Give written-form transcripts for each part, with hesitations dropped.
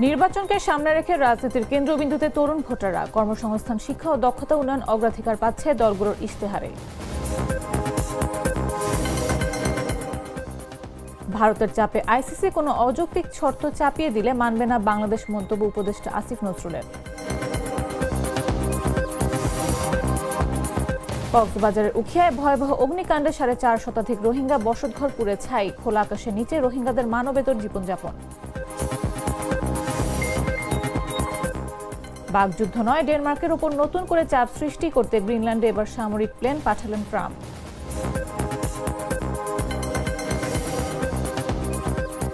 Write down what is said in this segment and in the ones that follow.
নির্বাচনকে সামনে রেখে রাজনীতির কেন্দ্রবিন্দুতে তরুণ ভোটাররা। কর্মসংস্থান, শিক্ষা ও দক্ষতা উন্নয়ন অগ্রাধিকার পাচ্ছে দলগুলোর ইশতেহারে। ভারতের চাপে আইসিসি কোনো অযৌক্তিক শর্ত চাপিয়ে দিলে মানবে না বাংলাদেশ, মন্তব্য উপদেষ্টা আসিফ নজরুলের। কক্সবাজারের উখিয়ায় ভয়াবহ অগ্নিকাণ্ডে 4.5 শতাধিক রোহিঙ্গা বসতঘর পুড়ে ছাই। খোলা আকাশের নিচে রোহিঙ্গাদের মানবেতর জীবনযাপন। বাকযুদ্ধ নয়, ডেনমার্কের উপর নতুন করে চাপ সৃষ্টি করতে গ্রিনল্যান্ডে এবার সামরিক প্লেন পাঠালেন ট্রাম্প।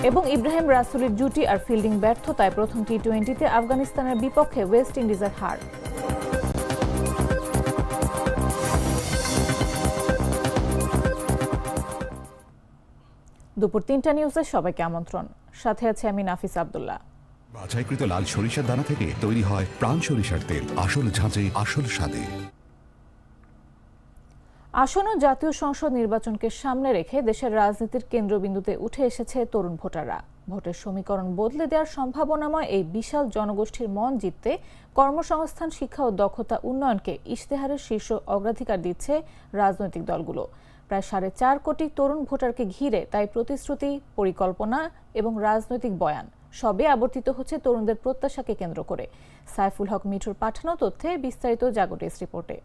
এবং ইব্রাহিম রাসুলের জুটি আর ফিল্ডিং ব্যর্থতায় প্রথম টি-20তে আফগানিস্তানের বিপক্ষে ওয়েস্ট ইন্ডিজের হার। দুপুর 3টা নিউজে সবাইকে আমন্ত্রণ। সাথে আছে আমি নাফিস আব্দুল্লাহ। বাছাইকৃত লাল সরিষার দানা থেকে তৈরি হয় প্রাণ সরিষার তেল, আসল ঝাঁঝে আসল স্বাদে। আসন্ন জাতীয় সংসদ নির্বাচনকে সামনে রেখে দেশের রাজনীতির কেন্দ্রবিন্দুতে উঠে এসেছে তরুণ ভোটাররা। ভোটের সমীকরণ বদলে দেওয়ার সম্ভাবনাময় এই বিশাল জনগোষ্ঠীর মন জিততে কর্মসংস্থান, শিক্ষা ও দক্ষতা উন্নয়নকে ইশতেহারের শীর্ষ অগ্রাধিকার দিচ্ছে রাজনৈতিক দলগুলো। প্রায় 4.5 কোটি তরুণ ভোটারকে ঘিরে তাই প্রতিশ্রুতি, পরিকল্পনা এবং রাজনৈতিক বয়ান সবে আবর্তিত হচ্ছে তরুণদের প্রত্যাশাকে কেন্দ্র করে। সাইফুল হক মিঠুর পাঠানো তথ্যে বিস্তারিত জাগো টেস্ট রিপোর্টে।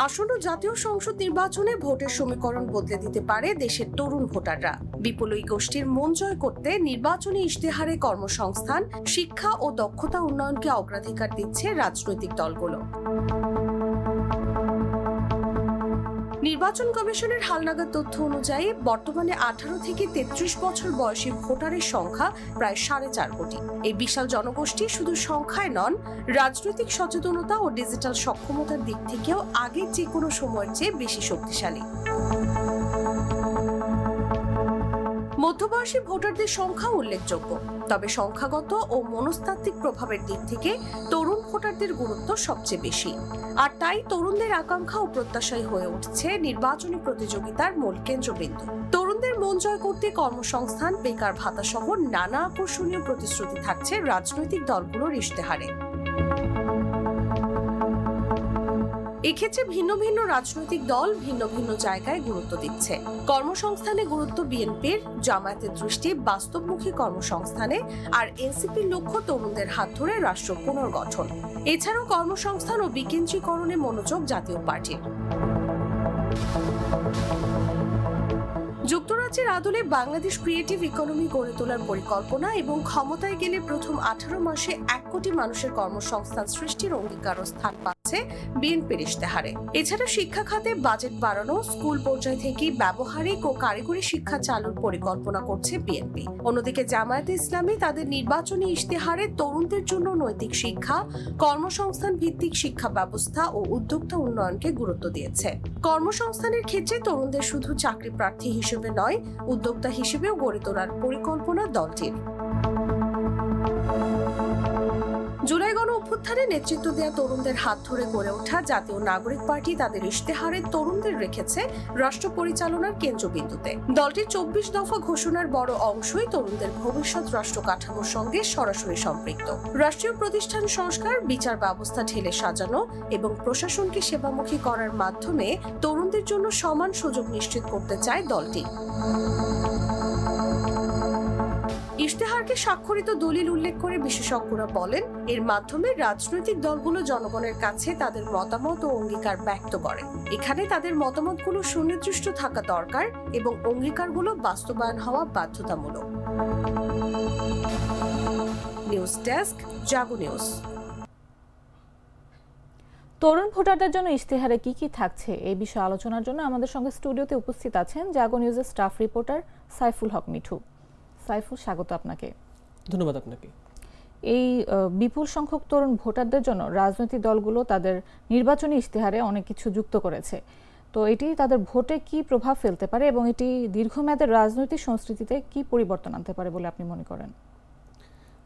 আসন্ন জাতীয় সংসদ নির্বাচনে ভোটের সমীকরণ বদলে দিতে পারে দেশের তরুণ ভোটাররা। বিপুল এই গোষ্ঠীর মন জয় করতে নির্বাচনী ইশতেহারে কর্মসংস্থান, শিক্ষা ও দক্ষতা উন্নয়নকে অগ্রাধিকার দিচ্ছে রাজনৈতিক দলগুলো। নির্বাচন কমিশনের হালনাগাদ তথ্য অনুযায়ী বর্তমানে 18 থেকে 33 বছর বয়সী ভোটারের সংখ্যা প্রায় 4.5 কোটি। এই বিশাল জনগোষ্ঠী শুধু সংখ্যায় নন, রাজনৈতিক সচেতনতা ও ডিজিটাল সক্ষমতার দিক থেকেও আগের যে কোনো সময়ের চেয়ে বেশি শক্তিশালী। মধ্যবয়সী ভোটারদের সংখ্যা উল্লেখযোগ্য, তবে সংখ্যাগত ও মনস্তাত্ত্বিক প্রভাবের দিক থেকে তরুণ ভোটারদের গুরুত্ব সবচেয়ে বেশি। আর তাই তরুণদের আকাঙ্ক্ষা ও প্রত্যাশাই হয়ে উঠছে নির্বাচনী প্রতিযোগিতার মূল কেন্দ্রবিন্দু। তরুণদের মন জয় করতে কর্মসংস্থান, বেকার ভাতা সহ নানা আকর্ষণীয় প্রতিশ্রুতি থাকছে রাজনৈতিক দলগুলোর ইশতেহারে। এক্ষেত্রে ভিন্ন ভিন্ন রাজনৈতিক দল ভিন্ন ভিন্ন জায়গায় গুরুত্ব দিচ্ছে। কর্মসংস্থানে গুরুত্ব বিএনপির, জামায়াতের দৃষ্টি বাস্তবমুখী কর্মসংস্থানে, আর এনসিপির লক্ষ্য তরুণদের হাত ধরে রাষ্ট্র পুনর্গঠন। এছাড়াও কর্মসংস্থান ও বিকেন্দ্রীকরণে মনোযোগ জাতীয় পার্টির। যুক্তরাজ্যের আদলে বাংলাদেশ ক্রিয়েটিভ ইকোনমি গড়ে তোলার পরিকল্পনা এবং ক্ষমতায় গেলে প্রথম 18 মাসে 1 কোটি মানুষের কর্মসংস্থান সৃষ্টির অঙ্গীকার ও স্থান পাচ্ছে বিএনপির ইশতেহারে। এছাড়া শিক্ষা খাতে বাজেট বাড়ানো, স্কুল পর্যায় থেকে ব্যবহারিক ও কারিগরি শিক্ষা চালুর পরিকল্পনা করছে বিএনপি। অন্যদিকে জামায়াতে ইসলামী তাদের নির্বাচনী ইশতেহারে তরুণদের জন্য নৈতিক শিক্ষা, কর্মসংস্থান ভিত্তিক শিক্ষা ব্যবস্থা ও উদ্যোক্তা উন্নয়নকে গুরুত্ব দিয়েছে। কর্মসংস্থানের ক্ষেত্রে তরুণদের শুধু চাকরি প্রার্থী হিসেবে নয়, উদ্যোক্তা হিসেবেও গড়ে তোলার পরিকল্পনা দলটির। জুলাই গণ অভ্যুত্থানে নেতৃত্ব দেওয়া তরুণদের হাত ধরে গড়ে ওঠা জাতীয় নাগরিক পার্টি তাদের ইশতেহারে তরুণদের রেখেছে রাষ্ট্র পরিচালনার কেন্দ্রবিন্দুতে। দলটির 24 দফা ঘোষণার বড় অংশই তরুণদের ভবিষ্যৎ রাষ্ট্র কাঠামোর সঙ্গে সরাসরি সম্পৃক্ত। রাষ্ট্রীয় প্রতিষ্ঠান সংস্কার, বিচার ব্যবস্থা ঢেলে সাজানো এবং প্রশাসনকে সেবামুখী করার মাধ্যমে তরুণদের জন্য সমান সুযোগ নিশ্চিত করতে চায় দলটি। ইশতেহারকে স্বাক্ষরিত দলিল উল্লেখ করে বিশেষজ্ঞরা বলেন, এর মাধ্যমে রাজনৈতিক দলগুলো জনগণের কাছে তাদের মতামত ও অঙ্গীকার ব্যক্ত করে। এখানে তাদের মতামতগুলো সুনির্দিষ্ট থাকা দরকার এবং অঙ্গীকারগুলো বাস্তবায়ন হওয়া বাধ্যতামূলক। নিউজ ডেস্ক, জাগো নিউজ। তরুণ ভোটারদের জন্য ইশতেহারে কি কি থাকছে এই বিষয়ে আলোচনার জন্য আমাদের সঙ্গে স্টুডিওতে উপস্থিত আছেন জাগো নিউজের স্টাফ রিপোর্টার সাইফুল হক মিঠু। সাইফুল, স্বাগত আপনাকে। ধন্যবাদ আপনাকে। এই বিপুল সংখ্যক তরুণ ভোটারদের জন্য রাজনৈতিক দলগুলো তাদের নির্বাচনী ইশতেহারে অনেক কিছু যুক্ত করেছে, তো এটি তাদের ভোটে কি প্রভাব ফেলতে পারে এবং এটি দীর্ঘমেয়াদের রাজনৈতিক সংস্কৃতিতে কি পরিবর্তন আনতে পারে বলে আপনি মনে করেন?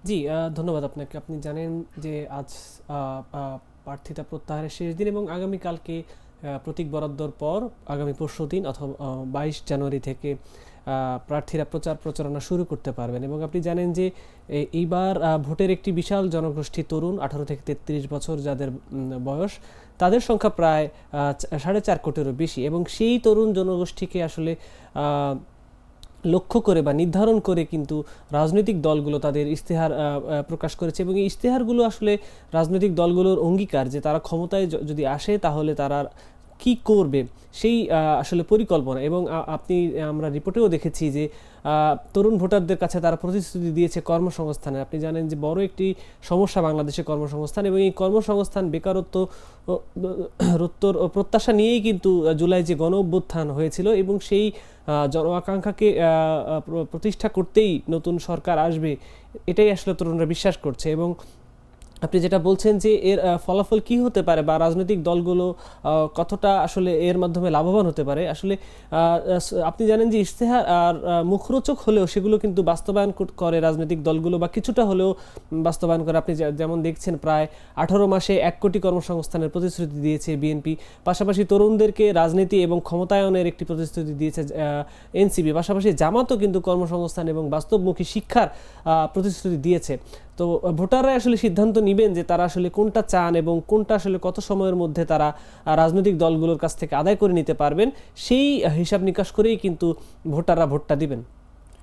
জি, ধন্যবাদ আপনাকে। আপনি জানেন যে আজ প্রার্থিতা প্রত্যাহারের শেষ দিন এবং আগামীকালকে প্রতীক বরাদ্দর পর আগামী পরশুদিন অথবা 22 জানুয়ারি থেকে প্রার্থীরা প্রচার প্রচারণা শুরু করতে পারবেন। এবং আপনি জানেন যে এইবার ভোটের একটি বিশাল জনগোষ্ঠী তরুণ 18 থেকে 33 বছর যাদের বয়স, তাদের সংখ্যা প্রায় 4.5 কোটিরও বেশি। এবং সেই তরুণ জনগোষ্ঠীকে আসলে লক্ষ্য করে বা নির্ধারণ করে কিন্তু রাজনৈতিক দলগুলো তাদের ইশতেহার প্রকাশ করেছে। এবং এই ইশতেহারগুলো আসলে রাজনৈতিক দলগুলোর অঙ্গীকার যে তারা ক্ষমতায় যদি আসে তাহলে তারা কি করবে সেই আসলে পরিকল্পনা। এবং আমরা রিপোর্টেও দেখেছি যে তরুণ ভোটারদের কাছে তারা প্রতিশ্রুতি দিয়েছে কর্মসংস্থানের। আপনি জানেন যে বড় একটি সমস্যা বাংলাদেশে কর্মসংস্থান, এবং এই কর্মসংস্থান বেকারত্ব প্রত্যাশা নিয়েই কিন্তু জুলাই যে গণ অভ্যুত্থান হয়েছিল, এবং সেই জন আকাঙ্ক্ষাকে প্রতিষ্ঠা করতেই নতুন সরকার আসবে, এটাই আসলে তরুণরা বিশ্বাস করছে। এবং আপনি যেটা বলছেন যে এর ফলাফল কি হতে পারে বা রাজনৈতিক দলগুলো কতটা আসলে এর মাধ্যমে লাভবান হতে পারে, আসলে আপনি জানেন যে ইশতেহার আর মুখরোচক হলেও সেগুলো কিন্তু বাস্তবায়ন করে রাজনৈতিক দলগুলো, বা কিছুটা হলেও বাস্তবায়ন করে। আপনি যেমন দেখছেন প্রায় 18 মাসে 1 কোটি কর্মসংস্থানের প্রতিশ্রুতি দিয়েছে বিএনপি, পাশাপাশি তরুণদেরকে রাজনীতি এবং ক্ষমতায়নের একটি প্রতিশ্রুতি দিয়েছে এনসিপি, পাশাপাশি জামাতও কিন্তু কর্মসংস্থান এবং বাস্তবমুখী শিক্ষার প্রতিশ্রুতি দিয়েছে। তো ভোটাররা আসলে সিদ্ধান্ত নেবেন যে তারা আসলে কোনটা চান এবং কোনটা আসলে কত সময়ের মধ্যে তারা রাজনৈতিক দলগুলোর কাছ থেকে আদায় করে নিতে পারবেন, সেই হিসাব নিকাশ করেই কিন্তু ভোটাররা ভোটটা দিবেন।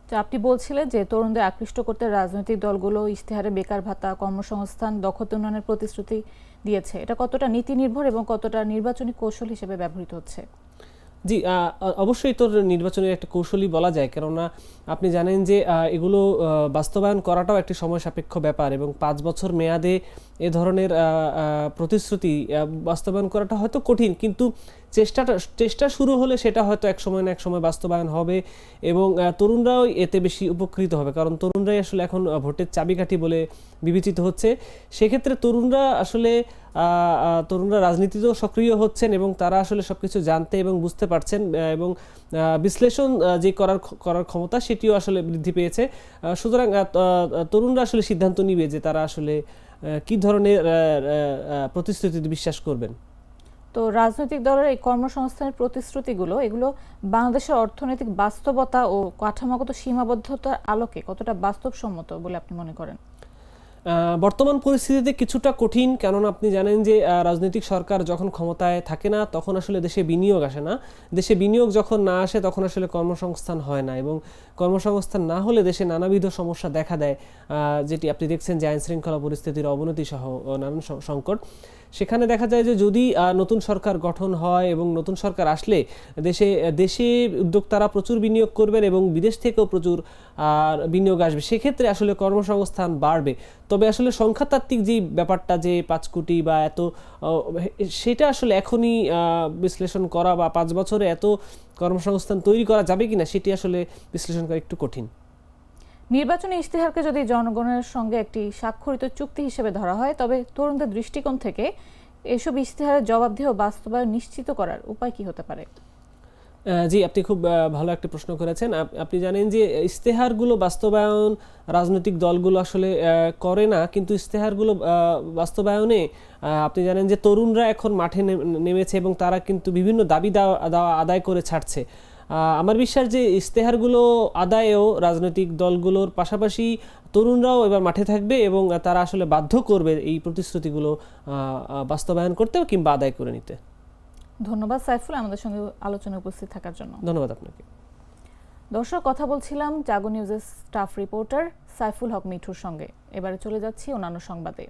তো আপনি বলছিলেন যে তরুণদের আকৃষ্ট করতে রাজনৈতিক দলগুলো ইশতেহারে বেকার ভাতা, কর্মসংস্থান, দক্ষতা উন্নয়নের প্রতিশ্রুতি দিয়েছে। এটা কতটা নীতি নির্ভর এবং কতটা নির্বাচনী কৌশল হিসেবে ব্যবহৃত হচ্ছে? জি, অবশ্যই তো নির্বাচনের একটা কৌশলই বলা যায়, কেননা আপনি জানেন যে এগুলো বাস্তবায়ন করাটাও একটি সময় সাপেক্ষ ব্যাপার, এবং 5 বছর মেয়াদে এ ধরনের প্রতিশ্রুতি বাস্তবায়ন করাটা হয়তো কঠিন, কিন্তু চেষ্টা শুরু হলে সেটা হয়তো এক সময় না এক সময় বাস্তবায়ন হবে। এবং তরুণরাও এতে বেশি উপকৃত হবে, কারণ তরুণরাই আসলে এখন ভোটের চাবিকাঠি বলে বিবেচিত হচ্ছে। সেক্ষেত্রে তরুণরা রাজনীতিতেও সক্রিয় হচ্ছেন, এবং তারা আসলে সবকিছু জানতে এবং বুঝতে পারছেন, এবং বিশ্লেষণ যে করার ক্ষমতা সেটিও আসলে বৃদ্ধি পেয়েছে। সুতরাং তরুণরা আসলে সিদ্ধান্ত নিবে যে তারা আসলে কি ধরনের প্রতিশ্রুতিতে বিশ্বাস করবেন। তো রাজনৈতিক দলের এই কর্মসংস্থানের প্রতিশ্রুতিগুলো এগুলো বাংলাদেশের অর্থনৈতিক বাস্তবতা ও কাঠামোগত সীমাবদ্ধতার আলোকে কতটা বাস্তবসম্মত বলে আপনি মনে করেন? বর্তমান পরিস্থিতিতে কিছুটা কঠিন, কেননা আপনি জানেন যে রাজনৈতিক সরকার যখন ক্ষমতায় থাকে না তখন আসলে দেশে বিনিয়োগ আসে না। দেশে বিনিয়োগ যখন না আসে তখন আসলে কর্মসংস্থান হয় না, এবং কর্মসংস্থান না হলে দেশে নানাবিধ সমস্যা দেখা দেয়, যেটি আপনি দেখছেন যে আইন শৃঙ্খলা পরিস্থিতির অবনতি সহ নানান সংকট। সেখানে দেখা যায় যে যদি নতুন সরকার গঠন হয় এবং নতুন সরকার আসলে দেশে উদ্যোক্তারা প্রচুর বিনিয়োগ করবেন এবং বিদেশ থেকেও প্রচুর বিনিয়োগ আসবে, সেক্ষেত্রে আসলে কর্মসংস্থান বাড়বে। তবে আসলে সংখ্যাতাত্ত্বিক যে ব্যাপারটা যে 5 কোটি বা এত, সেটা আসলে এখনই বিশ্লেষণ করা বা 5 বছরে এত কর্মসংস্থান তৈরি করা যাবে কিনা সেটি আসলে বিশ্লেষণ করা একটু কঠিন। নির্বাচনী ইশতেহারকে যদি জনগণের সঙ্গে একটি স্বাক্ষরিত চুক্তি হিসেবে ধরা হয়, তবে তরুণদের দৃষ্টিকোণ থেকে এসব ইশতেহারের জবাবদিহি ও বাস্তবায়ন নিশ্চিত করার উপায় কি হতে পারে? জি, আপনি খুব ভালো একটা প্রশ্ন করেছেন। আপনি জানেন যে ইশতেহারগুলো বাস্তবায়ন রাজনৈতিক দলগুলো আসলে করে না, কিন্তু ইশতেহারগুলো বাস্তবায়নে আপনি জানেন যে তরুণরা এখন মাঠে নেমেছে এবং তারা কিন্তু বিভিন্ন দাবি দাওয়া আদায় করে ছাড়ছে। আমার বিশ্বাস যে ইশতেহারগুলো আদায়েও রাজনৈতিক দলগুলোর পাশাপাশি তরুণরাও এবার মাঠে থাকবে, এবং তারা আসলে বাধ্য করবে এই প্রতিশ্রুতিগুলো বাস্তবায়ন করতেও কিংবা আদায় করে নিতে। ধন্যবাদ সাইফুল আমাদের সঙ্গে আলোচনায় উপস্থিত থাকার জন্য। ধন্যবাদ আপনাকে। দর্শক, কথা বলছিলাম জাগো নিউজের স্টাফ রিপোর্টার সাইফুল হক মিঠুর সঙ্গে। এবারে চলে যাচ্ছি অন্যান্য সংবাদে।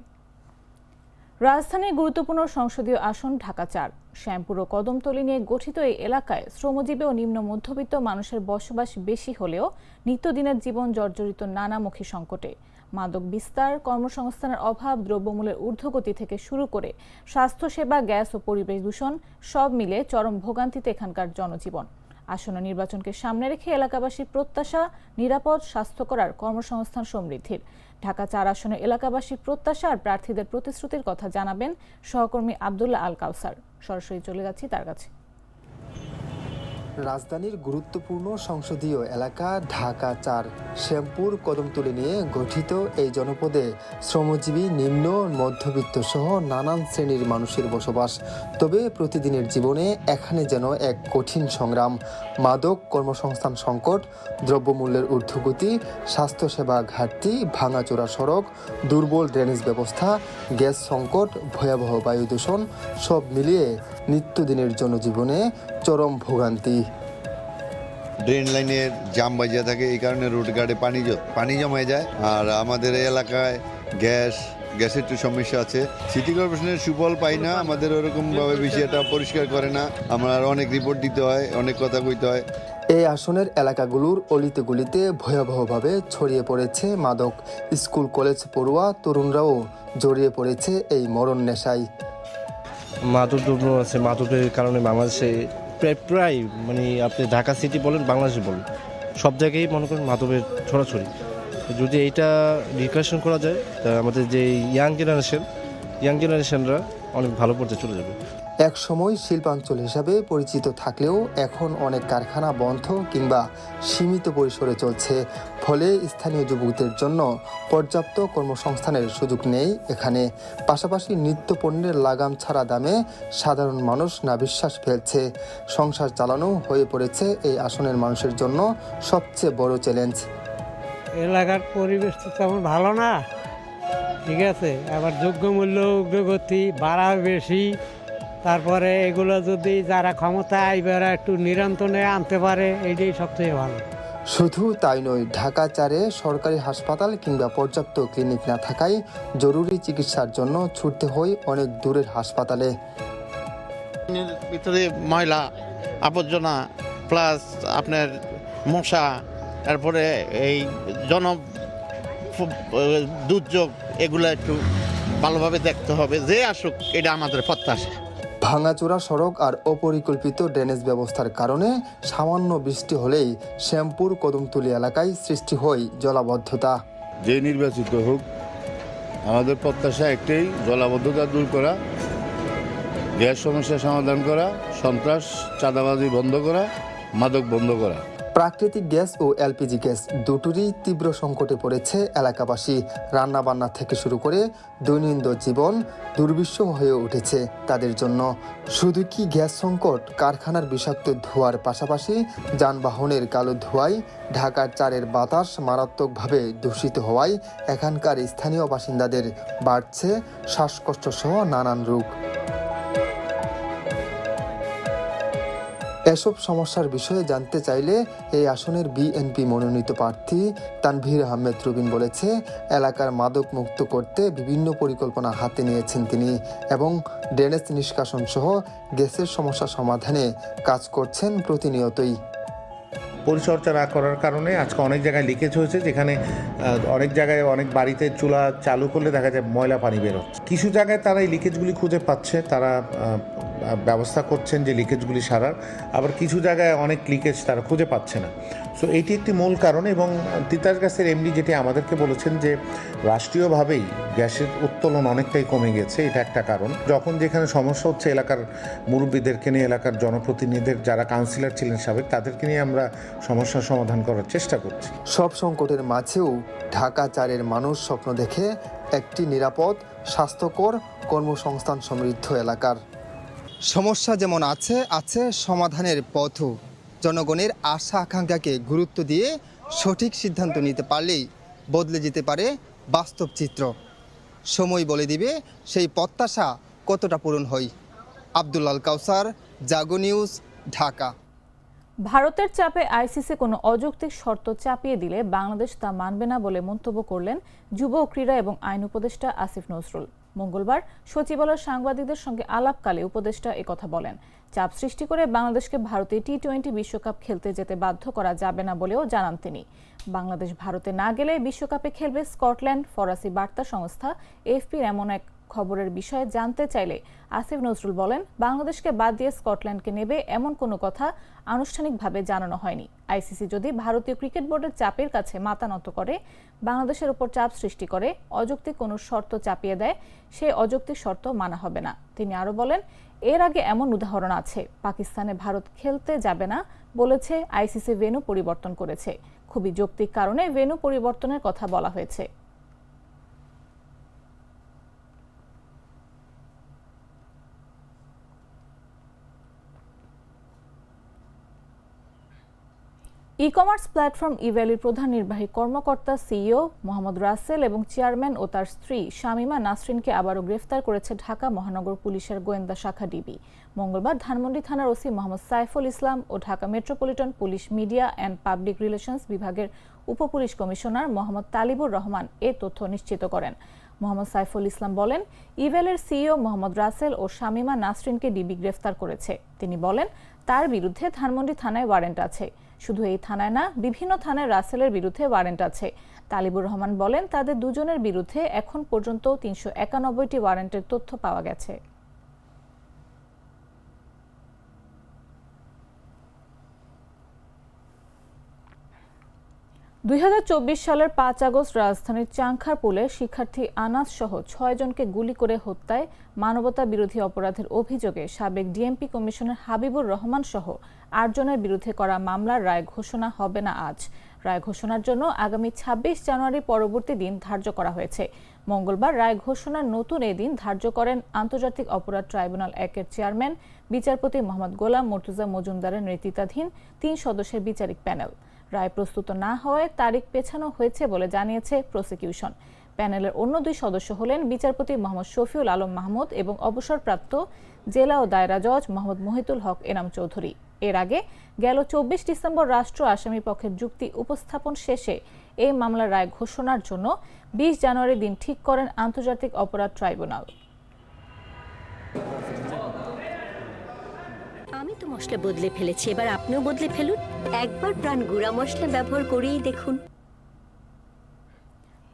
রাজধানীর গুরুত্বপূর্ণ সংসদীয় আসন ঢাকা 4, শ্যামপুর ও কদমতলী নিয়ে গঠিত এই এলাকায় শ্রমজীবী ও নিম্ন মধ্যবিত্ত মানুষের বসবাস বেশি হলেও নিত্যদিনের জীবন জর্জরিত নানামুখী সংকটে। মাদক বিস্তার, কর্মসংস্থানের অভাব, দ্রব্যমূল্যের ঊর্ধ্বগতি থেকে শুরু করে স্বাস্থ্যসেবা, গ্যাস ও পরিবেশ দূষণ সব মিলে চরম ভোগান্তিতে এখানকার জনজীবন। আসন্ন নির্বাচনকে সামনে রেখে এলাকাবাসীর প্রত্যাশা নিরাপদ, স্বাস্থ্যকর আর কর্মসংস্থান সমৃদ্ধির। ঢাকা 4 আসনের এলাকাবাসীর প্রত্যাশা আর প্রার্থীদের প্রতিশ্রুতির কথা জানাবেন সহকর্মী আব্দুল্লাহ আল কাউসার। সরাসরি চলে যাচ্ছি তার কাছে। রাজধানীর গুরুত্বপূর্ণ সংসদীয় এলাকা ঢাকা ৪ শ্যামপুর কদমতলী নিয়ে গঠিত এই জনপদে শ্রমজীবী নিম্ন মধ্যবিত্ত সহ নানান শ্রেণীর মানুষের বসবাস। তবে প্রতিদিনের জীবনে এখানে যেন এক কঠিন সংগ্রাম। মাদক, কর্মসংস্থান সংকট, দ্রব্যমূল্যের ঊর্ধ্বগতি, স্বাস্থ্যসেবা ঘাটতি, ভাঙাচোরা সড়ক, দুর্বল ড্রেনেজ ব্যবস্থা, গ্যাস সংকট, ভয়াবহ বায়ু দূষণ সব মিলিয়ে নিত্যদিনের জনজীবনে চরম ভোগান্তি। ড্রেন লাইনের জাম বাজিয়ে থাকে, এই কারণে রোড ঘাটে পানি জমে যায়। আর আমাদের এই এলাকায় গ্যাসের একটু সমস্যা আছে। সিটি কর্পোরেশনের সুফল পাই না, আমাদের ওরকমভাবে বেশি এটা পরিষ্কার করে না। আমরা অনেক রিপোর্ট দিতে হয়, অনেক কথা কইতে হয়। এই আসনের এলাকাগুলোর অলিতে গলিতে ভয়াবহভাবে ছড়িয়ে পড়েছে মাদক। স্কুল কলেজ পড়ুয়া তরুণরাও জড়িয়ে পড়েছে এই মরণ নেশায়। মাদক দ্রব্য আছে, মাদকের কারণে বাংলাদেশে প্রায় মানে আপনি ঢাকা সিটি বলেন, বাংলাদেশে বলেন, সব জায়গায় মনে করেন মাদকের ছড়াছড়ি। যদি এইটা রিকাশন করা যায়, তা আমাদের যে ইয়াং জেনারেশনরা অনেক ভালো পর্যায়ে চলে যাবে। এক সময় শিল্পাঞ্চল হিসাবে পরিচিত থাকলেও এখন অনেক কারখানা বন্ধ কিংবা সীমিত পরিসরে চলছে। ফলে স্থানীয় যুবকদের জন্য পর্যাপ্ত কর্মসংস্থানের সুযোগ নেই এখানে। পাশাপাশি নিত্য পণ্যের লাগাম ছাড়া দামে সাধারণ মানুষ নাভিশ্বাস ফেলছে। সংসার চালানো হয়ে পড়েছে এই আসনের মানুষের জন্য সবচেয়ে বড় চ্যালেঞ্জ। এলাকার পরিবেশ তো তেমন ভালো না, ঠিক আছে। আবার যোগ্য মূল্য উগ্রগতি ভাড়া বেশি, তারপরে এগুলো যদি যারা ক্ষমতায় আইবার একটু নিয়ন্ত্রণে আনতে পারে, এইটাই সবচেয়ে ভালো। শুধু তাই নয়, ঢাকা ৪-এ সরকারি হাসপাতাল কিংবা পর্যাপ্ত ক্লিনিক না থাকায় জরুরি চিকিৎসার জন্য ছুটতে হয় অনেক দূরের হাসপাতালে। ভিতরে ময়লা আবর্জনা প্লাস আপনার মশা, তারপরে এই দুর্যোগ, এগুলো একটু ভালোভাবে দেখতে হবে। যে আসুক, এটা আমাদের প্রত্যাশা। ভাঙাচোরা সড়ক আর অপরিকল্পিত ড্রেনেজ ব্যবস্থার কারণে সামান্য বৃষ্টি হলেই শ্যামপুর কদমতলী এলাকায় সৃষ্টি হয় জলাবদ্ধতা। যে নির্বাচিত হোক, আমাদের প্রত্যাশা একটাই, জলাবদ্ধতা দূর করা, গ্যাস সমস্যা সমাধান করা, সন্ত্রাস চাঁদাবাজি বন্ধ করা, মাদক বন্ধ করা। প্রাকৃতিক গ্যাস ও এলপিজি গ্যাস দুটোরই তীব্র সংকটে পড়েছে এলাকাবাসী। রান্নাবান্না থেকে শুরু করে দৈনন্দিন জীবন দুর্বিষহ হয়ে উঠেছে তাদের জন্য। শুধু কি গ্যাস সংকট, কারখানার বিষাক্ত ধোঁয়ার পাশাপাশি যানবাহনের কালো ধোঁয়ায় ঢাকার ৪-এর বাতাস মারাত্মকভাবে দূষিত হওয়ায় এখানকার স্থানীয় বাসিন্দাদের বাড়ছে শ্বাসকষ্ট সহ নানান রোগ। এসব সমস্যার বিষয়ে জানতে চাইলে এই আসনের বিএনপি মনোনীত প্রার্থী তানভীর আহমেদ রুবিন বলেছে, এলাকার মাদক মুক্ত করতে বিভিন্ন পরিকল্পনা হাতে নিয়েছেন তিনি এবং ড্রেনেজ নিষ্কাশন সহ গ্যাসের সমস্যা সমাধানে কাজ করছেন প্রতিনিয়তই। পরিচর্যা না করার কারণে আজকে অনেক জায়গায় লিকেজ হয়েছে, যেখানে অনেক জায়গায় অনেক বাড়িতে চুলা চালু করলে দেখা যায় ময়লা পানি বেরোচ্ছে। কিছু জায়গায় তারা এই লিকেজগুলি খুঁজে পাচ্ছে, তারা ব্যবস্থা করছেন যে লিকেজগুলি সারার। আবার কিছু জায়গায় অনেক লিকেজ তারা খুঁজে পাচ্ছে না। সো এটি একটি মূল কারণ। এবং তিতাস গ্যাসের এমডি যেটি আমাদেরকে বলেছেন যে রাষ্ট্রীয়ভাবেই গ্যাসের উত্তোলন অনেকটাই কমে গেছে, এটা একটা কারণ। যখন যেখানে সমস্যা হচ্ছে, এলাকার মুরব্বীদেরকে নিয়ে, এলাকার জনপ্রতিনিধিদের যারা কাউন্সিলর ছিলেন সাবেক, তাদেরকে নিয়ে আমরা সমস্যার সমাধান করার চেষ্টা করছি। সব সংকটের মাঝেও ঢাকা ৪-এর মানুষ স্বপ্ন দেখে একটি নিরাপদ, স্বাস্থ্যকর, কর্মসংস্থান সমৃদ্ধ এলাকার। সমস্যা যেমন আছে সমাধানের পথও। জনগণের আশা আকাঙ্ক্ষাকে গুরুত্ব দিয়ে সঠিক সিদ্ধান্ত নিতে পারলেই বদলে যেতে পারে বাস্তব চিত্র। সময় বলে দিবে সেই প্রত্যাশা কতটা পূরণ হয়। আব্দুল্লাল কাউসার, জাগো নিউজ, ঢাকা। ভারতের চাপে আইসিসি কোনো অযৌক্তিক শর্ত চাপিয়ে দিলে বাংলাদেশ তা মানবে না বলে মন্তব্য করলেন যুব, ক্রীড়া এবং আইন উপদেষ্টা আসিফ নজরুল। মঙ্গলবার সচিবালয়ের সাংবাদিকদের সঙ্গে আলাপকালে উপদেষ্টা একথা বলেন। চাপ সৃষ্টি করে বাংলাদেশকে ভারতে টি-20 বিশ্বকাপ খেলতে যেতে বাধ্য করা যাবে না বলেও জানান তিনি। বাংলাদেশ ভারতে না গেলে বিশ্বকাপে খেলবে স্কটল্যান্ড। ফরাসি বার্তা সংস্থা এএফপির এমন এক খবরের বিষয়ে জানতে চাইলে আসিফ নজরুল বলেন, বাংলাদেশকে বাদ দিয়ে স্কটল্যান্ডকে নেবে এমন কোনো কথা আনুষ্ঠানিকভাবে জানানো হয়নি। আইসিসি যদি ভারতীয় ক্রিকেট বোর্ডের চাপের কাছে মাথা নত করে, বাংলাদেশের উপর চাপ সৃষ্টি করে, অযৌক্তিক কোনো শর্ত চাপিয়ে দেয়, সেই অযৌক্তিক শর্ত মানা হবে না। তিনি আরও বলেন, এর আগে এমন উদাহরণ আছে, পাকিস্তানে ভারত খেলতে যাবে না বলেছে, আইসিসি ভেন্যু পরিবর্তন করেছে। খুবই যৌক্তিক কারণে ভেন্যু পরিবর্তনের কথা বলা হয়েছে। ই-কমার্স প্ল্যাটফর্ম ইভ্যালির প্রধান নির্বাহী কর্মকর্তা সিইও মোহাম্মদ রাসেল এবং চেয়ারম্যান ও তার স্ত্রী শামিমা নাসরিনকে আবারও গ্রেফতার করেছে ঢাকা মহানগর পুলিশের গোয়েন্দা শাখা ডিবি। মঙ্গলবার ধানমন্ডি থানার ওসি মোহাম্মদ সাইফুল ইসলাম ও Dhaka metropolitan police media and public relations বিভাগের উপপুলিশ কমিশনার মোহাম্মদ তালিবুর রহমান এ তথ্য নিশ্চিত করেন। মোহাম্মদ সাইফুল ইসলাম বলেন, ইভ্যালের সিইও মোহাম্মদ রাসেল ও শামিমা নাসরিনকে ডিবি গ্রেফতার করেছে। তিনি বলেন, তার বিরুদ্ধে ধানমন্ডি থানায় ওয়ারেন্ট আছে। শুধু এই থানায় না, বিভিন্ন থানায় রাসেলের বিরুদ্ধে ওয়ারেন্ট আছে। তালিবুর রহমান বলেন, তাদের দুজনের বিরুদ্ধে এখন পর্যন্ত ৩৯১টি ওয়ারেন্টের তথ্য পাওয়া গেছে। ২০২৪ সালের ৫ আগস্ট রাজধানীর চাংখারপুলে শিক্ষার্থী আনাস সহ ৬ জনকে গুলি করে হত্যায় মানবতা বিরোধী অপরাধের অভিযোগে সাবেক ডিএমপি কমিশনার হাবিবুর রহমান সহ ৮ জনের বিরুদ্ধে করা মামলার রায় ঘোষণা হবে না আজ। রায় ঘোষণার জন্য আগামী ২৬ জানুয়ারি পরবর্তী দিন ধার্য করা হয়েছে। মঙ্গলবার রায় ঘোষণার নতুন এই দিন ধার্য করেন আন্তর্জাতিক অপরাধ ট্রাইব্যুনাল ১-এর চেয়ারম্যান বিচারপতি মোহাম্মদ গোলাম মুর্তুজা মজুমদারের নেতৃত্বাধীন ৩ সদস্যের বিচারিক প্যানেল। রায় প্রস্তুত না হওয়ায় তারিখ পেছানো হয়েছে বলে জানিয়েছে প্রসিকিউশন। প্যানেলের অন্য ২ সদস্য হলেন বিচারপতি মোহাম্মদ শফিউল আলম মাহমুদ এবং অবসরপ্রাপ্ত জেলা ও দায়রা জজ মোহাম্মদ মহিতুল হক এনাম চৌধুরী। এর আগে গেল ২৪ ডিসেম্বর রাষ্ট্র আসামি পক্ষের যুক্তি উপস্থাপন শেষে এই মামলার রায় ঘোষণার জন্য ২০ জানুয়ারি দিন ঠিক করেন আন্তর্জাতিক অপরাধ ট্রাইব্যুনাল। আমি তো মশলা বদলে ফেলেছি, এবার আপনিও বদলে ফেলুন। একবার প্রাণ গুঁড়া মশলা ব্যবহার করেই দেখুন।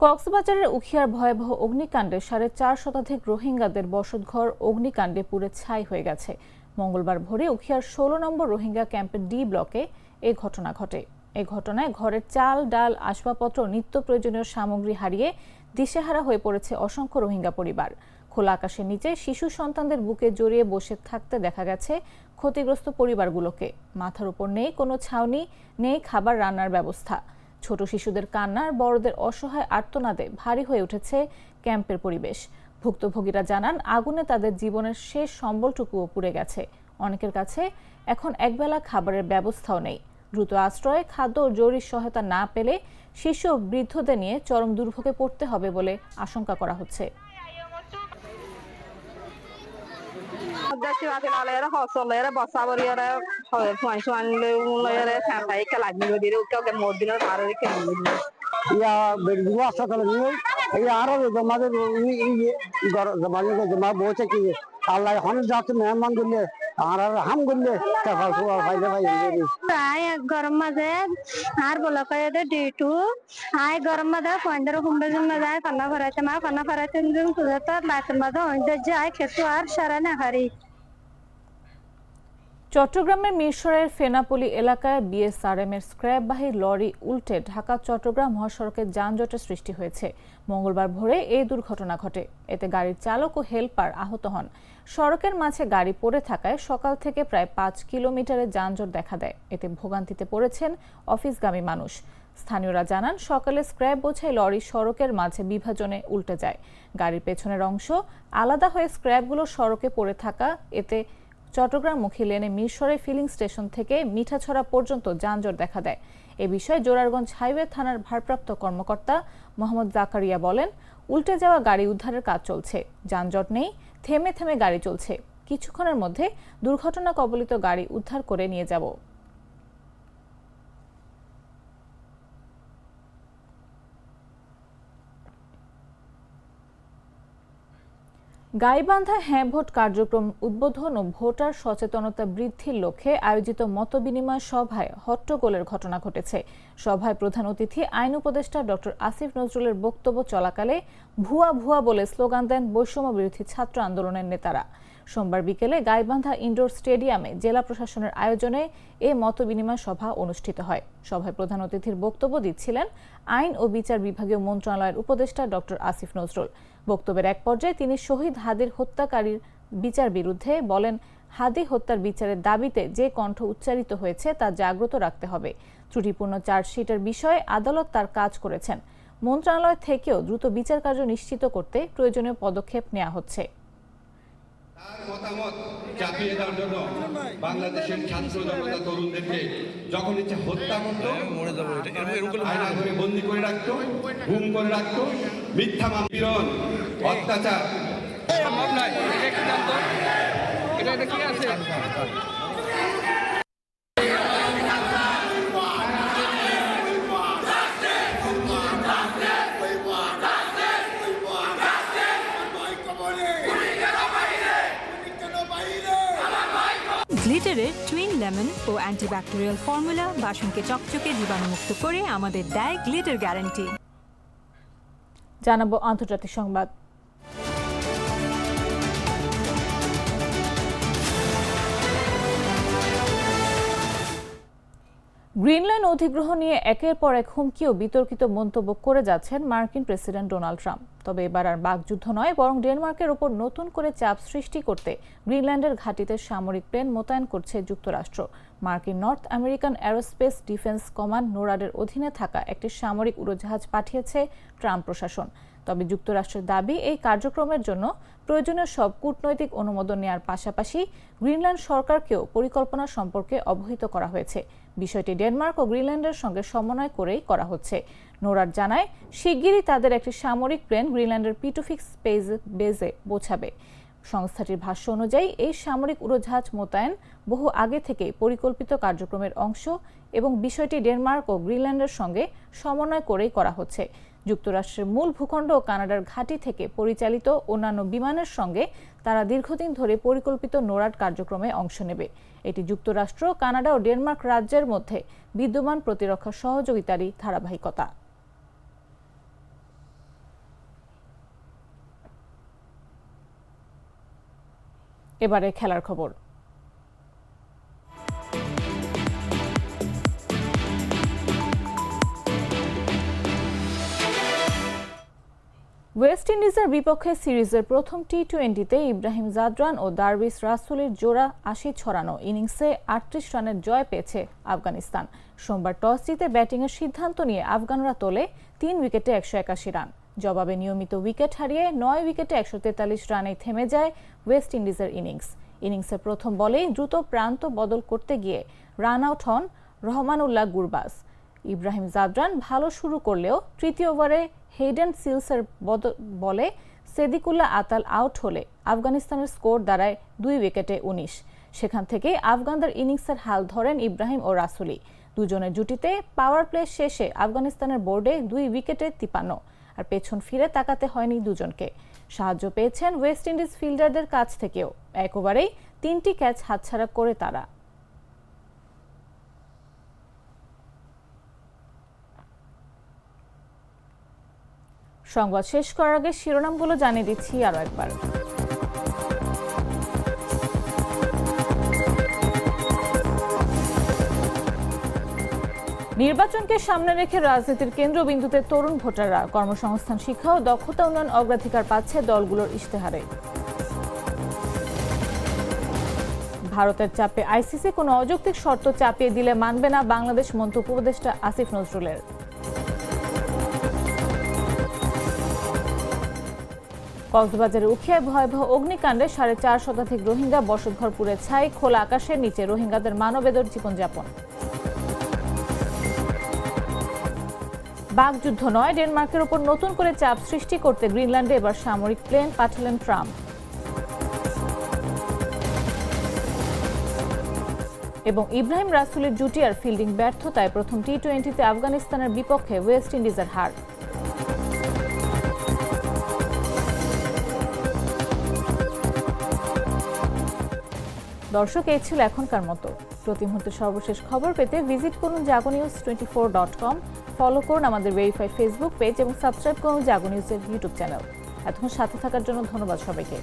কক্সবাজারের উখিয়ার ভয়াবহ অগ্নিকাণ্ডে ৪.৫ শতাধিক রোহিঙ্গাদের বসতঘর অগ্নিকাণ্ডে পুড়ে ছাই হয়ে গেছে। মঙ্গলবার ভোরে উখিয়ার ১৬ নম্বর রোহিঙ্গা ক্যাম্পের ডি ব্লকে এই ঘটনা ঘটে। এই ঘটনায় ঘরের চাল, ডাল, আসবাবপত্র, নিত্য প্রয়োজনীয় সামগ্রী হারিয়ে দিশেহারা হয়ে পড়েছে অসংখ্য রোহিঙ্গা পরিবার। খোলা আকাশের নিচে শিশু সন্তানদের বুকে জড়িয়ে বসে থাকতে দেখা গেছে ক্ষতিগ্রস্ত পরিবারগুলোকে। মাথার উপর নেই কোনো ছাউনি, নেই খাবার রান্নার ব্যবস্থা। ছোট শিশুদের কান্নার, বড়দের অসহায় আর্তনাদে ভারী হয়ে উঠেছে ক্যাম্পের পরিবেশ। ভুক্তভোগীরা জানান, আগুনে তাদের জীবনের শেষ সম্বলটুকুও পুড়ে গেছে। অনেকের কাছে এখন একবেলা খাবারের ব্যবস্থাও নেই। দ্রুত আশ্রয়, খাদ্য ও জরুরি সহায়তা না পেলে শিশু ও বৃদ্ধদের নিয়ে চরম দুর্ভোগে পড়তে হবে বলে আশঙ্কা করা হচ্ছে। আল্লাহ হন যাতে মেহমান দিলে আর হাম করলে গরম মাঝে আর বলা কয়ে ডিটু আয় গরম মাঝে 15 জন যায় কান্না ভরাইতে মা কান্না ভরাইতে তো লাইতের মাঝে যায় খেতো আর সারা না হারি। চট্টগ্রামের মিরসরাইয়ের ফেনাপলি এলাকায় বিএসআরএম এর স্ক্র্যাপবাহী লরি উল্টে ঢাকা চট্টগ্রাম মহাসড়কে যানজটের সৃষ্টি হয়েছে। মঙ্গলবার ভোরে এই দুর্ঘটনা ঘটে। এতে গাড়ির চালক ও হেলপার আহত হন। সড়কের মাঝে গাড়ি পড়ে থাকায় সকাল থেকে প্রায় ৫ কিলোমিটারের যানজট দেখা দেয়। এতে ভোগান্তিতে পড়েছেন অফিসগামী মানুষ। স্থানীয়রা জানান, সকালে স্ক্র্যাপ বোঝাই লরি সড়কের মাঝে বিভাজনে উল্টে যায়। গাড়ির পেছনের অংশ আলাদা হয়ে স্ক্র্যাপগুলো সড়কে পড়ে থাকা এতে চট্টগ্রামমুখী লেনে মিরসরাই ফিলিং স্টেশন থেকে মিঠাছড়া পর্যন্ত যানজট দেখা দেয়। এ বিষয়ে জোরারগঞ্জ হাইওয়ে থানার ভারপ্রাপ্ত কর্মকর্তা মোহাম্মদ জাকারিয়া বলেন, উল্টে যাওয়া গাড়ি উদ্ধারের কাজ চলছে। যানজট নেই, থেমে থেমে গাড়ি চলছে। কিছুক্ষণের মধ্যে দুর্ঘটনা কবলিত গাড়ি উদ্ধার করে নিয়ে যাব। গাইবান্ধা হ্যাঁ ভোট কার্যক্রম উদ্বোধন ও ভোটার সচেতনতা বৃদ্ধির লক্ষ্যে আয়োজিত মতবিনিময় সভায় হট্টগোলের ঘটনা ঘটেছে। সভায় প্রধান অতিথি আইন উপদেষ্টা ডক্টর আসিফ নজরুলের বক্তব্য চলাকালে ভুয়া ভুয়া বলে স্লোগান দেন বৈষম্য বিরোধী ছাত্র আন্দোলনের নেতারা। সোমবার বিকেলে গাইবান্ধা ইনডোর স্টেডিয়ামে জেলা প্রশাসনের আয়োজনে এ মতবিনিময় সভা অনুষ্ঠিত হয়। সভায় প্রধান অতিথির বক্তব্য দিচ্ছিলেন আইন ও বিচার বিভাগীয় মন্ত্রণালয়ের উপদেষ্টা ডক্টর আসিফ নজরুল। বক্তব্যের এক পর্যায়ে তিনি শহীদ হাদির হত্যাকারীর বিচার বিরুদ্ধে বলেন, হাদি হত্যার বিচারের দাবিতে যে কণ্ঠ উচ্চারিত হয়েছে তা জাগ্রত রাখতে হবে। ত্রুটিপূর্ণ চার্জশিটের বিষয়ে আদালত তার কাজ করেছেন। মন্ত্রণালয় থেকেও দ্রুত বিচার কার্য নিশ্চিত করতে প্রয়োজনীয় পদক্ষেপ নেওয়া হচ্ছে। তার মতামত চাপিয়ে দেওয়ার জন্য বাংলাদেশের ছাত্র জনতা তরুণদেরকে যখন ইচ্ছা হত্যা করতো, আয়না ধরে বন্দি করে রাখতো, গুম করে রাখতো, মিথ্যা মামলা, অত্যাচার। গ্লিটারের টুইন লেমন ও অ্যান্টিব্যাকটেরিয়াল ফর্মুলা বাসনকে চকচকে জীবাণুমুক্ত করে আমাদের দেয় গ্লিটার গ্যারান্টি। জানাবো আন্তর্জাতিক সংবাদ। গ্রিনল্যান্ড অধিগ্রহণ নিয়ে একের পর এক হুমকি ও বিতর্কিত মন্তব্য করে যাচ্ছেন মার্কিন প্রেসিডেন্ট ডোনাল্ড ট্রাম্প। তবে এবার আর বাকযুদ্ধ নয়, বরং ডেনমার্কের ওপর নতুন করে চাপ সৃষ্টি করতে গ্রিনল্যান্ডের ঘাঁটিতে সামরিক প্লেন মোতায়েন করছে যুক্তরাষ্ট্র। মার্কিন North American aerospace defence command নোরাডের অধীনে থাকা একটি সামরিক উড়োজাহাজ পাঠিয়েছে ট্রাম্প প্রশাসন। তবে যুক্তরাষ্ট্রের দাবি, এই কার্যক্রমের জন্য প্রয়োজনীয় সব কূটনৈতিক অনুমোদন নেওয়ার পাশাপাশি গ্রিনল্যান্ড সরকারকেও পরিকল্পনা সম্পর্কে অবহিত করা হয়েছে। বিষয়টি ডেনমার্ক ও গ্রিনল্যান্ডের সঙ্গে সমন্বয় করেই করা হচ্ছে। নোরাড জানায়, শিগগিরই তাদের একটি সামরিক প্লেন গ্রিনল্যান্ডের পিটুফিক্স বেজে পৌঁছাবে। সংস্থাটির ভাষ্য অনুযায়ী এই সামরিক উড়োজাহাজ মোতায়েন বহু আগে থেকেই পরিকল্পিত কার্যক্রমের অংশ এবং বিষয়টি ডেনমার্ক ও গ্রিনল্যান্ডের সঙ্গে সমন্বয় করেই করা হচ্ছে। যুক্তরাষ্ট্রের মূল ভূখণ্ড ও কানাডার ঘাঁটি থেকে পরিচালিত অন্যান্য বিমানের সঙ্গে তারা দীর্ঘদিন ধরে পরিকল্পিত নোরাড কার্যক্রমে অংশ নেবে। এটি যুক্তরাষ্ট্র, কানাডা ও ডেনমার্ক রাজ্যের মধ্যে বিদ্যমান প্রতিরক্ষা সহযোগিতারই ধারাবাহিকতা। এবারে খেলার খবর। ওয়েস্ট ইন্ডিজের বিপক্ষে সিরিজের প্রথম টি-20তে ইব্রাহিম জাদরান ও দারবিশ রাসুলের জোড়া ৮০ ছড়ানো ইনিংসে ৩৮ রানের জয় পেয়েছে আফগানিস্তান। সোমবার টস জিতে ব্যাটিংয়ের সিদ্ধান্ত নিয়ে আফগানরা তোলে ৩ উইকেটে ১৮১ রান। জবাবে নিয়মিত উইকেট হারিয়ে ৯ উইকেটে ১৪৩ রানেই থেমে যায় ওয়েস্ট ইন্ডিজের ইনিংসের প্রথম বলেই দ্রুত প্রান্ত বদল করতে গিয়ে রান আউট হন রহমানুল্লাহ গুরবাজ। ইব্রাহিম জাদরান ভালো শুরু করলেও তৃতীয় ওভারে হেইডেন সিলসের বলে সেদিকুল্লাহ আতাল আউট হলে আফগানিস্তানের স্কোর দাঁড়ায় ২ উইকেটে ১৯। সেখান থেকে আফগানদের ইনিংসের হাল ধরেন ইব্রাহিম ও রাসুলি। দুজনের জুটিতে পাওয়ার প্লে শেষে আফগানিস্তানের বোর্ডে ২ উইকেটে ৫৩, আর পেছন ফিরে তাকাতে হয়নি দুজনকে। সাহায্য পেয়েছেন ওয়েস্ট ইন্ডিজ ফিল্ডারদের কাছ থেকেও। এক ওভারেই ৩টি ক্যাচ হাতছাড়া করে তারা। সংবাদ শেষ করার আগে শিরোনামগুলো জানিয়ে দিচ্ছি আরো একবার। নির্বাচনকে সামনে রেখে রাজনীতির কেন্দ্রবিন্দুতে তরুণ ভোটাররা। কর্মসংস্থান, শিক্ষা ও দক্ষতা উন্নয়ন অগ্রাধিকার পাচ্ছে দলগুলোর ইশতেহারে। ভারতের চাপে আইসিসি কোনো অযৌক্তিক শর্ত চাপিয়ে দিলে মানবে না বাংলাদেশ, মন্তব্য উপদেষ্টা আসিফ নজরুলের। কক্সবাজারের উখিয়ায় ভয়াবহ অগ্নিকাণ্ডে ৪.৫ শতাধিক রোহিঙ্গা বসতঘর পুড়ে ছাই। খোলা আকাশের নিচে রোহিঙ্গাদের মানবেতর জীবনযাপন। বাকযুদ্ধ নয়, ডেনমার্কের ওপর নতুন করে চাপ সৃষ্টি করতে গ্রিনল্যান্ডে এবার সামরিক প্লেন পাঠালেন ট্রাম্প। এবং ইব্রাহিম রাসুলের জুটি আর ফিল্ডিং ব্যর্থতায় প্রথম টি-20তে আফগানিস্তানের বিপক্ষে ওয়েস্ট ইন্ডিজের হার। দর্শক, এই ছিল এখনকার মতো। প্রতি মুহূর্তে সর্বশেষ খবর পেতে ভিজিট করুন jagonews24.com, ফলো করুন আমাদের ভেরিফাইড ফেসবুক পেজ এবং সাবস্ক্রাইব করুন জাগো নিউজের ইউটিউব চ্যানেল। এতক্ষণ সাথে থাকার জন্য ধন্যবাদ সবাইকে।